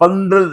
15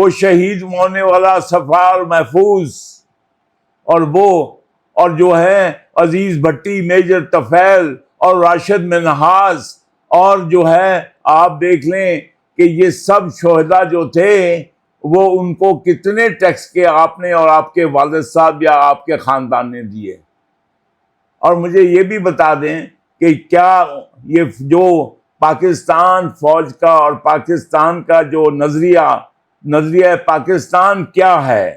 وہ شہید ہونے والا صفا اور محفوظ، اور وہ اور جو ہے عزیز بھٹی، میجر طفیل اور راشد منہاس، اور جو ہے آپ دیکھ لیں کہ یہ سب شہداء جو تھے وہ ان کو کتنے ٹیکس کے آپ نے اور آپ کے والد صاحب یا آپ کے خاندان نے دیے. اور مجھے یہ بھی بتا دیں کہ کیا یہ جو پاکستان فوج کا اور پاکستان کا جو نظریہ پاکستان کیا ہے،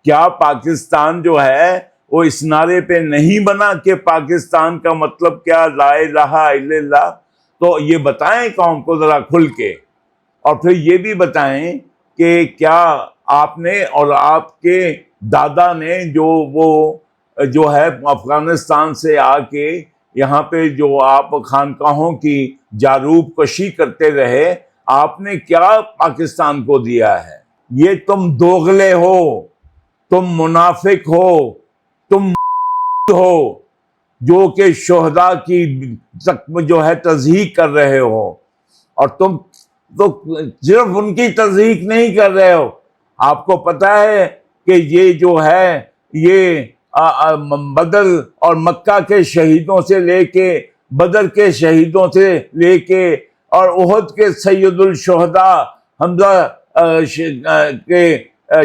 کیا پاکستان جو ہے وہ اس نعرے پہ نہیں بنا کہ پاکستان کا مطلب کیا، لا الہ الا اللہ؟ تو یہ بتائیں قوم کو ذرا کھل کے، اور پھر یہ بھی بتائیں کہ کیا آپ نے اور آپ کے دادا نے جو ہے افغانستان سے آ کے یہاں پہ جو آپ خانقاہوں کی جاروب کشی کرتے رہے، آپ نے کیا پاکستان کو دیا ہے؟ یہ تم دوغلے ہو، تم منافق ہو، تم ہو جو کہ شہداء کی جو ہے تصدیق کر رہے ہو، اور تم تو صرف ان کی تصدیق نہیں کر رہے ہو، آپ کو پتہ ہے کہ یہ جو ہے یہ بدر اور مکہ کے شہیدوں سے لے کے، بدر کے شہیدوں سے لے کے، اور احد کے سید الشہداء حمزہ کے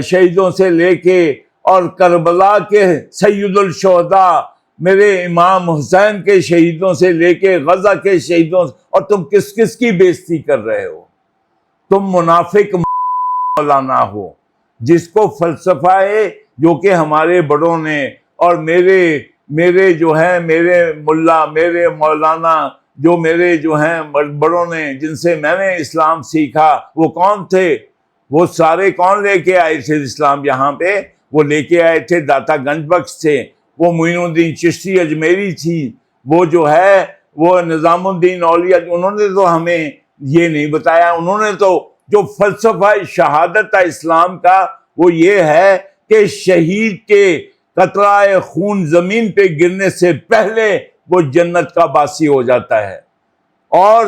شہیدوں سے لے کے، اور کربلا کے سید الشہداء میرے امام حسین کے شہیدوں سے لے کے غزہ کے شہیدوں، اور تم کس کس کی بےزتی کر رہے ہو؟ تم منافق مولانا ہو جس کو فلسفہ ہے جو کہ ہمارے بڑوں نے اور میرے جو ہیں میرے ملا، میرے مولانا، جو میرے جو ہیں بڑوں نے جن سے میں نے اسلام سیکھا، وہ کون تھے؟ وہ سارے کون لے کے آئے تھے اسلام یہاں پہ؟ وہ لے کے آئے تھے داتا گنج بخش سے، وہ معین الدین چشتی اجمیری تھی، وہ جو ہے وہ نظام الدین اولیاء، انہوں نے تو ہمیں یہ نہیں بتایا. انہوں نے تو جو فلسفہ شہادت ہے اسلام کا وہ یہ ہے کہ شہید کے قطرہ خون زمین پہ گرنے سے پہلے وہ جنت کا باسی ہو جاتا ہے. اور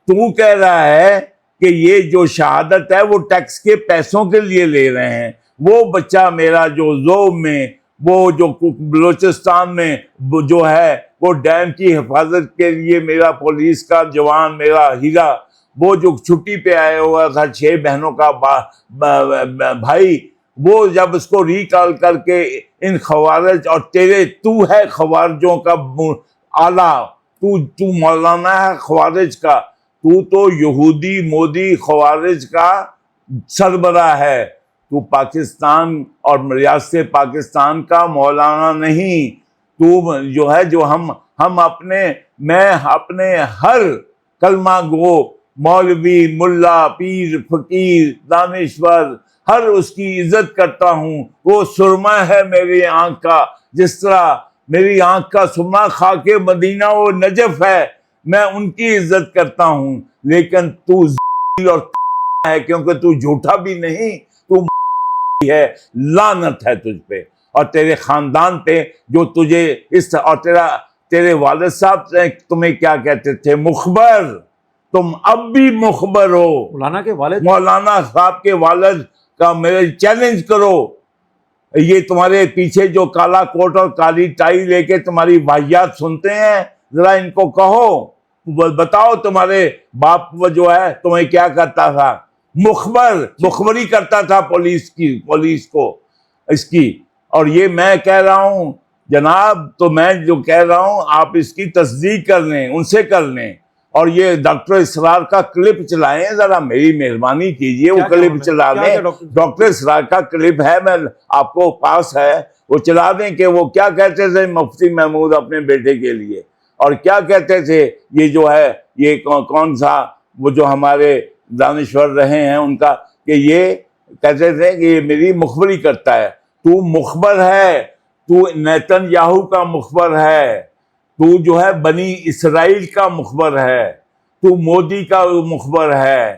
تو کہہ رہا ہے کہ یہ جو شہادت ہے وہ ٹیکس کے پیسوں کے لیے لے رہے ہیں. وہ بچہ میرا جو زوم میں، وہ جو بلوچستان میں جو ہے وہ ڈیم کی حفاظت کے لیے میرا پولیس کا جوان، میرا ہیرا، وہ جو چھٹی پہ آیا ہوا تھا، 6 بہنوں کا بھائی، وہ جب اس کو ریکال کر کے ان خوارج، اور تو ہے خوارجوں کا آلہ، تو مولانا ہے خوارج کا، تو یہودی مودی خوارج کا سربراہ ہے. تو پاکستان اور ریاست پاکستان کا مولانا نہیں. تو جو ہے جو میں اپنے ہر کلمہ گو، مولوی، ملا، پیر، فقیر، دانشور، ہر اس کی عزت کرتا ہوں. وہ سرما ہے میری آنکھ کا، جس طرح میری آنکھ کا سرما خاک مدینہ و نجف ہے، میں ان کی عزت کرتا ہوں. لیکن تو ذلیل اور ہے، کیونکہ تو جھوٹا بھی نہیں، تو ہے. لعنت ہے تجھ پہ اور تیرے خاندان پہ جو تجھے اور تیرے والد صاحب تمہیں کیا کہتے تھے؟ مخبر. تم اب بھی مخبر ہو. مولانا صاحب کے والد کا میرے چیلنج کرو. یہ تمہارے پیچھے جو کالا کوٹ اور کالی ٹائی لے کے تمہاری واہیات سنتے ہیں، ذرا ان کو کہو، بتاؤ تمہارے باپ جو ہے تمہیں کیا کرتا تھا؟ مخبری کرتا تھا پولیس کو اس کی. اور یہ میں کہہ رہا ہوں جناب، تو میں جو کہہ رہا ہوں آپ اس کی تصدیق کر لیں، ان سے کر لیں. اور یہ ڈاکٹر اسرار کا کلپ چلائیں، ذرا میری مہربانی کیجئے، وہ کلپ چلا دیں. ڈاکٹر اسرار کا کلپ ہے، میں آپ کو پاس ہے، وہ چلا دیں کہ وہ کیا کہتے تھے مفتی محمود اپنے بیٹے کے لیے، اور کیا کہتے تھے یہ جو ہے یہ کون سا وہ جو ہمارے دانشور رہے ہیں ان کا، کہ یہ کہتے تھے کہ یہ میری مخبری کرتا ہے. تو مخبر ہے، تو نیتن یاہو کا مخبر ہے، تو جو ہے بنی اسرائیل کا مخبر ہے، تو مودی کا مخبر ہے،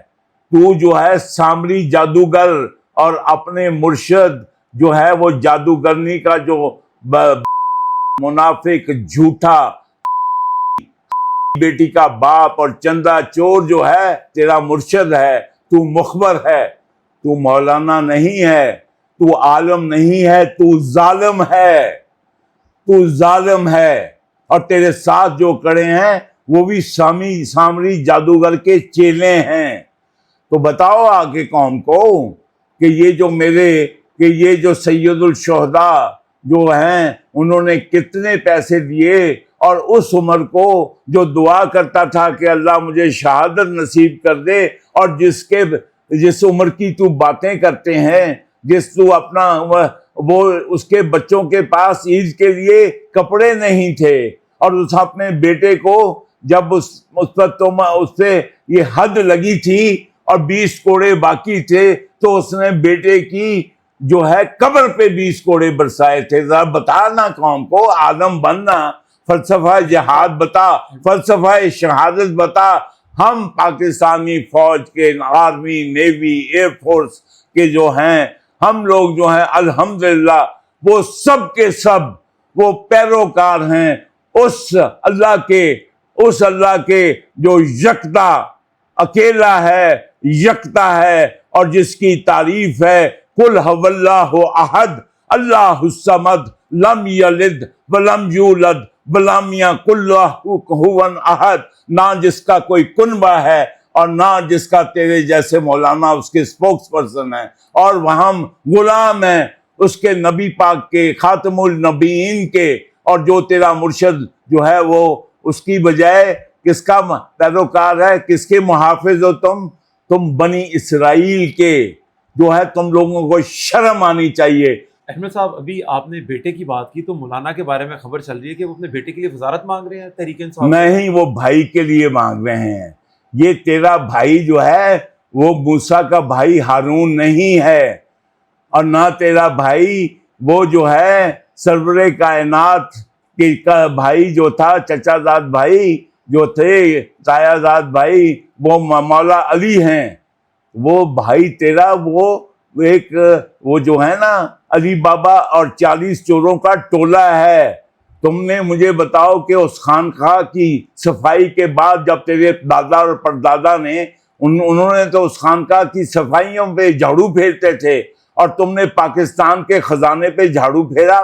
تو جو ہے سامری جادوگر اور اپنے مرشد جو ہے وہ جادوگرنی کا جو منافق جھوٹا بیٹی کا باپ اور چندہ چور جو ہے تیرا مرشد ہے، تو مخبر ہے. تو مولانا نہیں ہے، تو عالم نہیں ہے، تو ظالم ہے، تو ظالم ہے۔ اور تیرے ساتھ جو کڑے ہیں وہ بھی سامری جادوگر کے چیلے ہیں۔ تو بتاؤ آگے قوم کو کہ یہ جو سید الشہداء جو ہیں انہوں نے کتنے پیسے دیے، اور اس عمر کو جو دعا کرتا تھا کہ اللہ مجھے شہادت نصیب کر دے، اور جس عمر کی تو باتیں کرتے ہیں، تو اپنا وہ اس کے بچوں کے پاس عید کے لیے کپڑے نہیں تھے، اور اس اپنے بیٹے کو جب اس سے یہ حد لگی تھی اور 20 کوڑے باقی تھے تو اس نے بیٹے کی جو ہے قبر پہ 20 کوڑے برسائے تھے۔ ذرا بتا نا قوم کو، عالم بننا، فلسفہ جہاد بتا، فلسفہ شہادت بتا۔ ہم پاکستانی فوج کے، آرمی، نیوی، ایئر فورس کے جو ہیں ہم لوگ جو ہیں الحمدللہ وہ سب کے سب وہ پیروکار ہیں اس اللہ کے جو یکتا اکیلا ہے، یکتا ہے، اور جس کی تعریف ہے قل هو اللہ احد اللہ الصمد لم یلد ولم یولد ولم یکن لہ کفوا احد۔ نہ جس کا کوئی کنبہ ہے اور نہ جس کا تیرے جیسے مولانا اس کے اسپوکس پرسن ہے، اور ہم غلام ہیں اس کے نبی پاک کے، خاتم النبیین کے، اور جو تیرا مرشد جو ہے وہ اس کی بجائے کس کا پیروکار ہے، کس کے محافظ ہو تم بنی اسرائیل کے، جو ہے تم لوگوں کو شرم آنی چاہیے۔ احمد صاحب، ابھی آپ نے بیٹے کی بات کی تو مولانا کے بارے میں خبر چل رہی ہے کہ وہ اپنے بیٹے کے لیے وزارت مانگ رہے ہیں تحریک انصاف۔ نہیں، وہ بھائی کے لیے مانگ رہے ہیں۔ یہ تیرا بھائی جو ہے وہ موسیٰ کا بھائی ہارون نہیں ہے، اور نہ تیرا بھائی وہ جو ہے سرور کائنات کا بھائی جو تھا، چچا زاد بھائی جو تھے، تایا زاد بھائی، وہ مولا علی ہیں۔ وہ بھائی تیرا وہ جو ہے نا علی بابا اور 40 چوروں کا ٹولہ ہے۔ تم نے مجھے بتاؤ کہ اس خانقاہ کی صفائی کے بعد جب تیرے دادا اور پردادا نے انہوں نے تو اس خانقاہ کی صفائیوں پہ جھاڑو پھیرتے تھے، اور تم نے پاکستان کے خزانے پہ جھاڑو پھیرا۔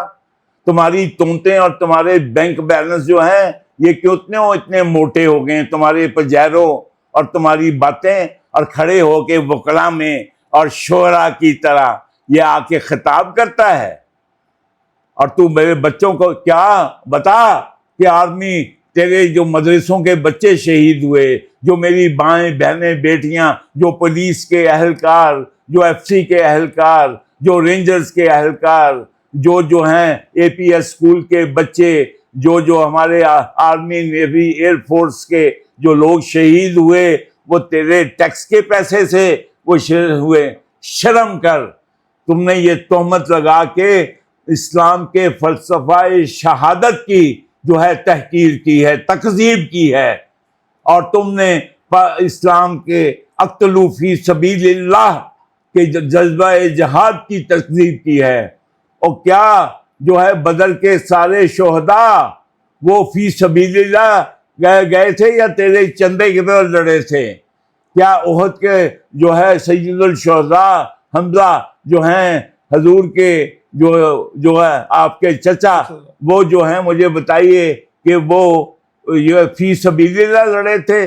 تمہاری تونتیں اور تمہارے بینک بیلنس جو ہیں یہ کیوں اتنے موٹے ہو گئے ہیں، تمہارے پجیروں اور تمہاری باتیں، اور کھڑے ہو کے وکلا میں اور شعراء کی طرح یہ آ کے خطاب کرتا ہے۔ اور تو میرے بچوں کو کیا بتا کہ آرمی تیرے جو مدرسوں کے بچے شہید ہوئے، جو میری بائیں بہنیں بیٹیاں، جو پولیس کے اہلکار، جو ایف سی کے اہلکار، جو رینجرز کے اہلکار، جو ہیں اے پی ایس اسکول کے بچے، جو ہمارے آرمی، نیوی، ایئر فورس کے جو لوگ شہید ہوئے، وہ تیرے ٹیکس کے پیسے سے وہ شہید ہوئے۔ شرم کر، تم نے یہ تہمت لگا کے اسلام کے فلسفہ شہادت کی جو ہے تحقیر کی ہے، تکذیب کی ہے، اور تم نے اسلام کے اقتلوا فی سبیل اللہ کے جذبہ جہاد کی تکذیب کی ہے۔ اور کیا جو ہے بدر کے سارے شہداء وہ فی سبیل اللہ گئے تھے یا تیرے چندے کی طرف لڑے تھے؟ کیا احد کے جو ہے سید الشہداء حمزہ جو ہیں حضور کے جو ہے آپ کے چچا، وہ جو ہیں مجھے بتائیے کہ وہ یہ فی سبیل اللہ لڑے تھے؟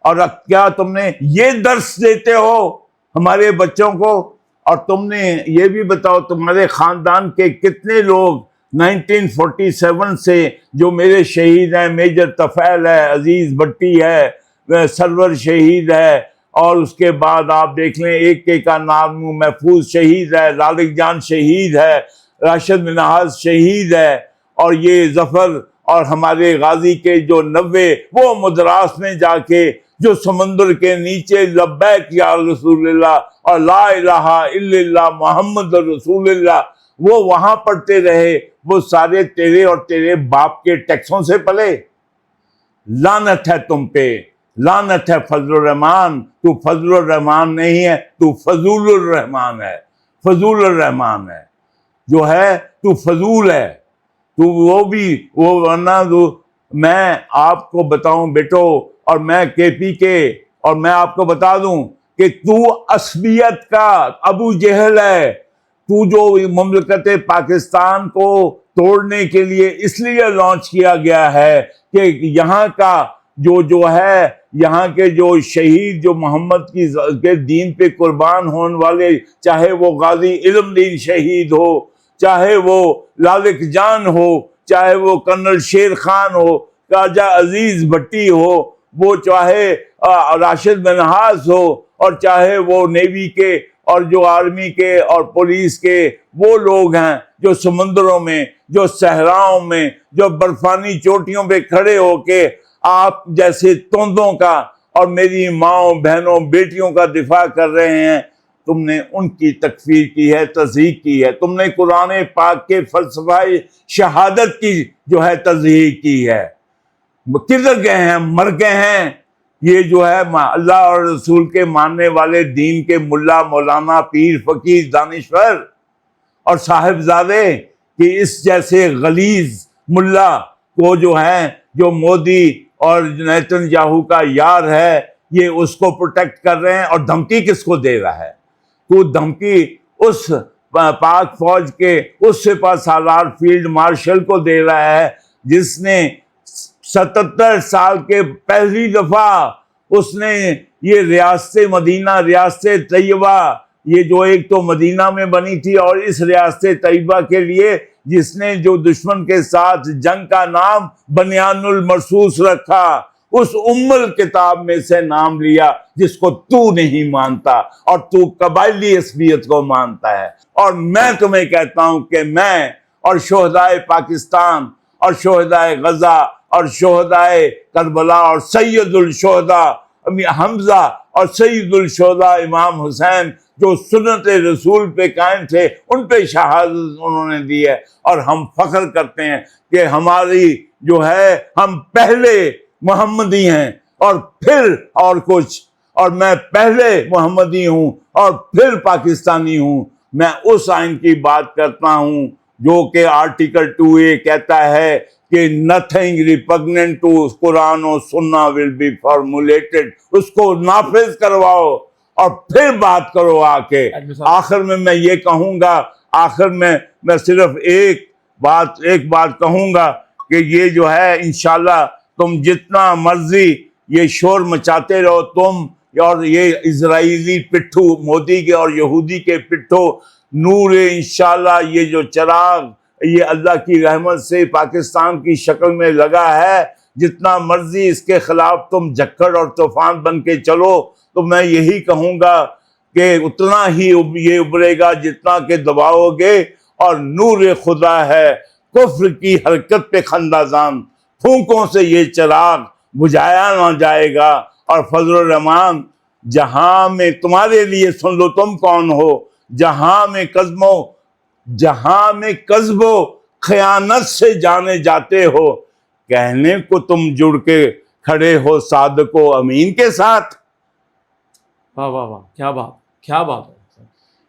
اور کیا تم نے یہ درس دیتے ہو ہمارے بچوں کو؟ اور تم نے یہ بھی بتاؤ تمہارے خاندان کے کتنے لوگ 1947 سے جو میرے شہید ہیں، میجر طفیل ہے، عزیز بٹی ہے، سرور شہید ہے، اور اس کے بعد آپ دیکھ لیں ایک کا نام محفوظ شہید ہے، لالک جان شہید ہے، راشد منہاز شہید ہے، اور یہ ظفر اور ہمارے غازی کے جو 90 وہ مدراس میں جا کے جو سمندر کے نیچے لبیک یا رسول اللہ اور لا الہ الا اللہ محمد رسول اللہ وہ وہاں پڑھتے رہے، وہ سارے تیرے اور تیرے باپ کے ٹیکسوں سے پلے۔ لعنت ہے تم پہ، لعنت ہے فضل الرحمان۔ تو فضل الرحمان نہیں ہے، تو فضول الرحمان ہے، فضول الرحمان ہے جو ہے، تو فضول ہے تو وہ ورنہ میں آپ کو بتاؤں بیٹو، اور میں کے پی کے، اور میں آپ کو بتا دوں کہ تو عصبیت کا ابو جہل ہے، تو جو مملکت پاکستان کو توڑنے کے لیے اس لیے لانچ کیا گیا ہے کہ یہاں کا جو ہے یہاں کے جو شہید جو محمد کے دین پہ قربان ہونے والے، چاہے وہ غازی علم دین شہید ہو، چاہے وہ لالک جان ہو، چاہے وہ کرنل شیر خان ہو، خواجہ عزیز بھٹی ہو، وہ چاہے راشد منہاس ہو، اور چاہے وہ نیوی کے اور جو آرمی کے اور پولیس کے وہ لوگ ہیں جو سمندروں میں، جو صحراؤں میں، جو برفانی چوٹیوں پہ کھڑے ہو کے آپ جیسے توندوں کا اور میری ماؤں بہنوں بیٹیوں کا دفاع کر رہے ہیں، تم نے ان کی تکفیر کی ہے، تصحیح کی ہے، تم نے قرآن پاک کے فلسفہ شہادت کی جو ہے تصحیح کی ہے۔ کدھر گئے ہیں؟ مر گئے ہیں یہ جو ہے اللہ اور رسول کے ماننے والے دین کے ملا مولانا پیر فقیر دانشور اور صاحبزادے، کہ اس جیسے غلیظ ملا کو جو ہے جو مودی اور نیتن یاہو کا یار ہے، یہ اس کو پروٹیکٹ کر رہے ہیں۔ اور دھمکی کس کو دے رہا ہے؟ تو دھمکی اس پاک فوج کے اس سپہ سالار فیلڈ مارشل کو دے رہا ہے جس نے 77 سال کے پہلی دفعہ اس نے یہ ریاست مدینہ، ریاست طیبہ، یہ جو ایک تو مدینہ میں بنی تھی، اور اس ریاست طیبہ کے لیے جس نے جو دشمن کے ساتھ جنگ کا نام بنیان المرصوص رکھا، اس ام الکتاب میں سے نام لیا جس کو تو نہیں مانتا، اور تو قبائلی عصبیت کو مانتا ہے۔ اور میں تمہیں کہتا ہوں کہ میں اور شہدائے پاکستان اور شہدائے غزہ اور شہدائے کربلا اور سید الشہداء حمزہ اور سید الشہداء امام حسین جو سنت رسول پہ قائم تھے، ان پہ شہادت انہوں نے دی ہے، اور ہم فخر کرتے ہیں کہ ہماری جو ہے ہم پہلے محمدی ہیں اور پھر اور کچھ، اور میں پہلے محمدی ہوں اور پھر پاکستانی ہوں۔ میں اس آئین کی بات کرتا ہوں جو کہ آرٹیکل 2A کہتا ہے کہ nothing repugnant to قرآن و سنہ will be formulated، اس کو نافذ کرواؤ اور پھر بات کرو آ کے۔ آخر میں یہ کہوں گا، آخر میں صرف ایک بات کہوں گا کہ یہ جو ہے انشاءاللہ تم جتنا مرضی یہ شور مچاتے رہو، تم اور یہ اسرائیلی پٹھو مودی کے اور یہودی کے پٹھو، نور انشاءاللہ یہ جو چراغ یہ اللہ کی رحمت سے پاکستان کی شکل میں لگا ہے، جتنا مرضی اس کے خلاف تم جھکڑ اور طوفان بن کے چلو، تو میں یہی کہوں گا کہ اتنا ہی یہ ابھرے گا جتنا کہ دباؤ گے، اور نور خدا ہے کفر کی حرکت پہ خندہ زان، پھونکوں سے یہ چراغ بجھایا نہ جائے گا۔ اور فضل الرحمان جہاں میں تمہارے لیے سن لو تم کون ہو، جہاں میں قذب و خیانت سے جانے جاتے ہو، کہنے کو تم جڑ کے کھڑے ہو صادق و امین کے ساتھ۔ واہ واہ واہ، کیا بات ہے۔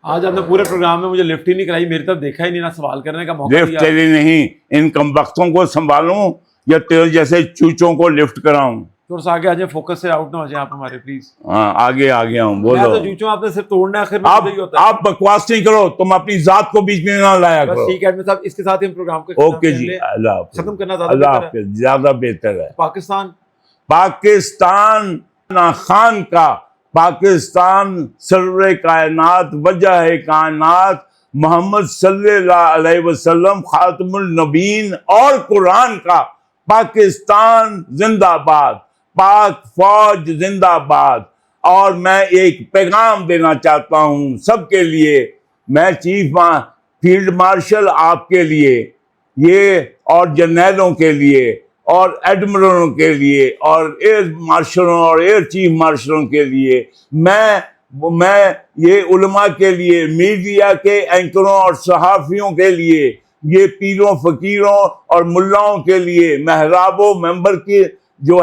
آج آپ نے پورے پروگرام میں مجھے لفٹ ہی نہیں کرائی، میری طرف دیکھا ہی نہیں، نہ سوال کرنے کا موقع لفٹ تیری نہیں، ان کمبختوں کو سنبھالوں یا تیرے جیسے چوچوں کو لفٹ کراؤں؟ تھوڑا سا آگے آ جائیں، فوکس سے آؤٹ نہ ہو جائیں آپ ہمارے پلیز۔ ہاں آگے آ گیا ہوں، میں بولو۔ تو چوچوں آپ نے صرف توڑنا ہے، آخر میں مجھے ہی ہوتا ہے۔ آپ بکواس نہیں کرو، تم اپنی ذات کو بیچ میں نہ لایا کرو۔ بس ٹھیک ہے ایڈمن صاحب، اس کے ساتھ ہی ہم پروگرام کو اوکے جی، اللہ حافظ۔ ختم کرنا اللہ حافظ، زیادہ بہتر ہے۔ پاکستان خان کا، پاکستان سرور کائنات، وجہ کائنات، محمد صلی اللہ علیہ وسلم خاتم النبیین اور قرآن کا، پاکستان زندہ باد، پاک فوج زندہ باد۔ اور میں ایک پیغام دینا چاہتا ہوں سب کے لیے، میں چیف فیلڈ مارشل آپ کے لیے یہ، اور جرنیلوں کے لیے اور ایڈمرلوں کے لیے اور ایئر مارشلوں اور ایئر چیف مارشلوں کے لیے، میں یہ علماء کے لیے، میڈیا کے اینکروں اور صحافیوں کے لیے، یہ پیروں فقیروں اور ملاؤں کے لیے، محراب و ممبر کی جو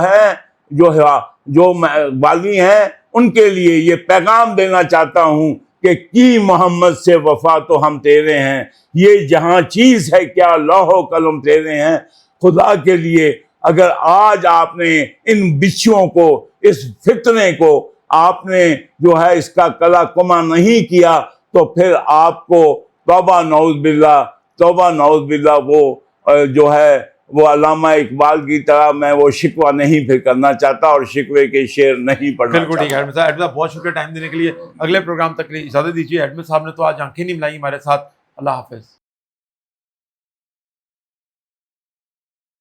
والی ہیں، ان کے لیے یہ پیغام دینا چاہتا ہوں کہ کی محمد سے وفا تو ہم تیرے ہیں، یہ جہاں چیز ہے کیا لوح و قلم تیرے ہیں۔ خدا کے لیے اگر آج آپ نے ان بچھوؤں کو، اس فتنے کو آپ نے جو ہے اس کا کلا کما نہیں کیا تو پھر آپ کو توبہ نعوذ باللہ وہ جو ہے وہ علامہ اقبال کی طرح میں وہ شکوہ نہیں پھر کرنا چاہتا اور شکوے کے شعر نہیں پڑھنا بالکل ٹھیک ہے چاہتا۔ ایڈمن صاحب، ایڈمن صاحب بہت شکریہ ٹائم دینے کے لیے، اگلے پروگرام تک کے لیے اجازت دیجیے، ایڈمن صاحب نے تو آج آنکھیں نہیں ملائی ہمارے ساتھ، اللہ حافظ۔